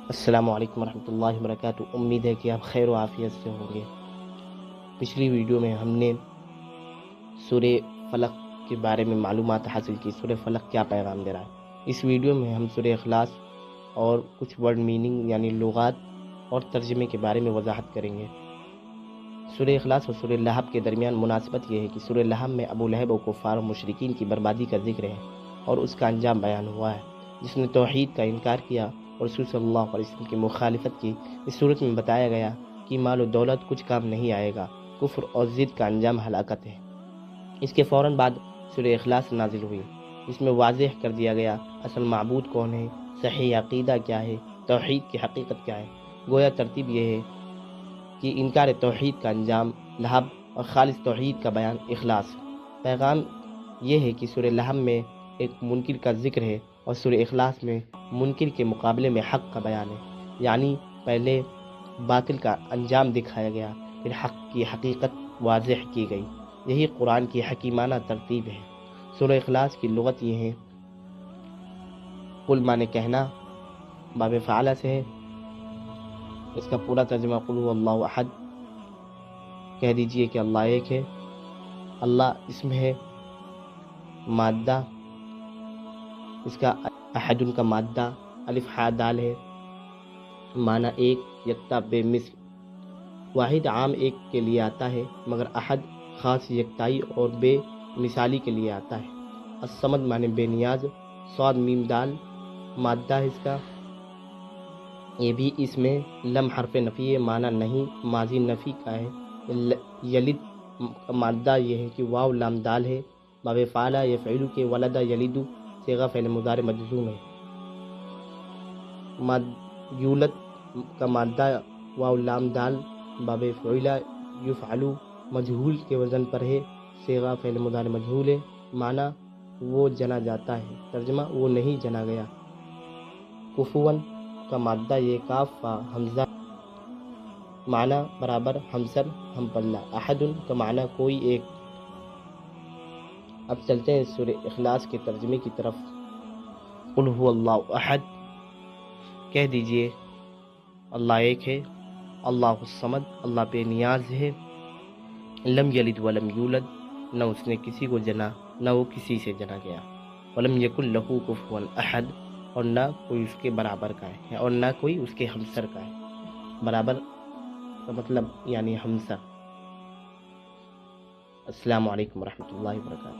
السلام علیکم ورحمۃ اللہ وبرکاتہ۔ امید ہے کہ آپ خیر و عافیت سے ہوں گے۔ پچھلی ویڈیو میں ہم نے سورہ فلق کے بارے میں معلومات حاصل کی، سورہ فلق کیا پیغام دے رہا ہے۔ اس ویڈیو میں ہم سورہ اخلاص اور کچھ ورڈ میننگ یعنی لغات اور ترجمے کے بارے میں وضاحت کریں گے۔ سورہ اخلاص اور سورہ لہب کے درمیان مناسبت یہ ہے کہ سورہ لہب میں ابو لہب و کفار و مشرکین کی بربادی کا ذکر ہے اور اس کا انجام بیان ہوا ہے، جس نے توحید کا انکار کیا اور رسول صلی اللہ علیہ وسلم کی مخالفت کی۔ اس صورت میں بتایا گیا کہ مال و دولت کچھ کام نہیں آئے گا، کفر اور ضد کا انجام ہلاکت ہے۔ اس کے فوراً بعد سورہ اخلاص نازل ہوئی، جس میں واضح کر دیا گیا اصل معبود کون ہے، صحیح عقیدہ کیا ہے، توحید کی حقیقت کیا ہے۔ گویا ترتیب یہ ہے کہ انکار توحید کا انجام لہب اور خالص توحید کا بیان اخلاص۔ پیغام یہ ہے کہ سورہ لہب میں ایک منکر کا ذکر ہے اور سورہ اخلاص میں منکر کے مقابلے میں حق کا بیان ہے، یعنی پہلے باطل کا انجام دکھایا گیا، پھر حق کی حقیقت واضح کی گئی۔ یہی قرآن کی حکیمانہ ترتیب ہے۔ سورہ اخلاص کی لغت یہ ہے، قل مانے کہنا، باب فعلہ سے ہے۔ اس کا پورا ترجمہ قل هو اللہ احد، کہہ دیجئے کہ اللہ ایک ہے۔ اللہ اسم ہے، مادہ اس کا احد کا مادہ الف ہا دال ہے، معنی ایک، یکتا بے مثل۔ واحد عام ایک کے لیے آتا ہے، مگر احد خاص یکتائی اور بے مثالی کے لیے آتا ہے۔ الصمد معنی بے نیاز، صاد میم دال مادہ ہے اس کا، یہ بھی اس میں لم حرف نفی ہے، معنی نہیں، ماضی نفی کا ہے۔ یلد کا مادہ یہ ہے کہ واو لام دال ہے، باب فعلہ یفعل کے ولد یلد صیغہ فعل مضارع مجزوم ہے۔ یولد کا مادہ واو لام دال، باب فعل یفعل مجہول کے وزن پر ہے، صیغہ فعل مضارع مجہول ہے، معنی وہ جنا جاتا ہے، ترجمہ وہ نہیں جنا گیا۔ کفواً کا مادہ یہ کاف فا حمزہ، معنی برابر، ہمسر ہم پلہ۔ احد کا معنی کوئی ایک۔ اب چلتے ہیں سورہ اخلاص کے ترجمے کی طرف۔ قل هو اللہ احد، کہہ دیجئے اللہ ایک ہے، اللہ الصمد، اللہ بے نیاز ہے، لم یلد ولم یولد، نہ اس نے کسی کو جنا نہ وہ کسی سے جنا گیا، ولم یکن لہ کفوا احد، اور نہ کوئی اس کے برابر کا ہے اور نہ کوئی اس کے ہمسر کا ہے۔ برابر کا مطلب یعنی ہمسر۔ السلام علیکم ورحمۃ اللہ وبرکاتہ۔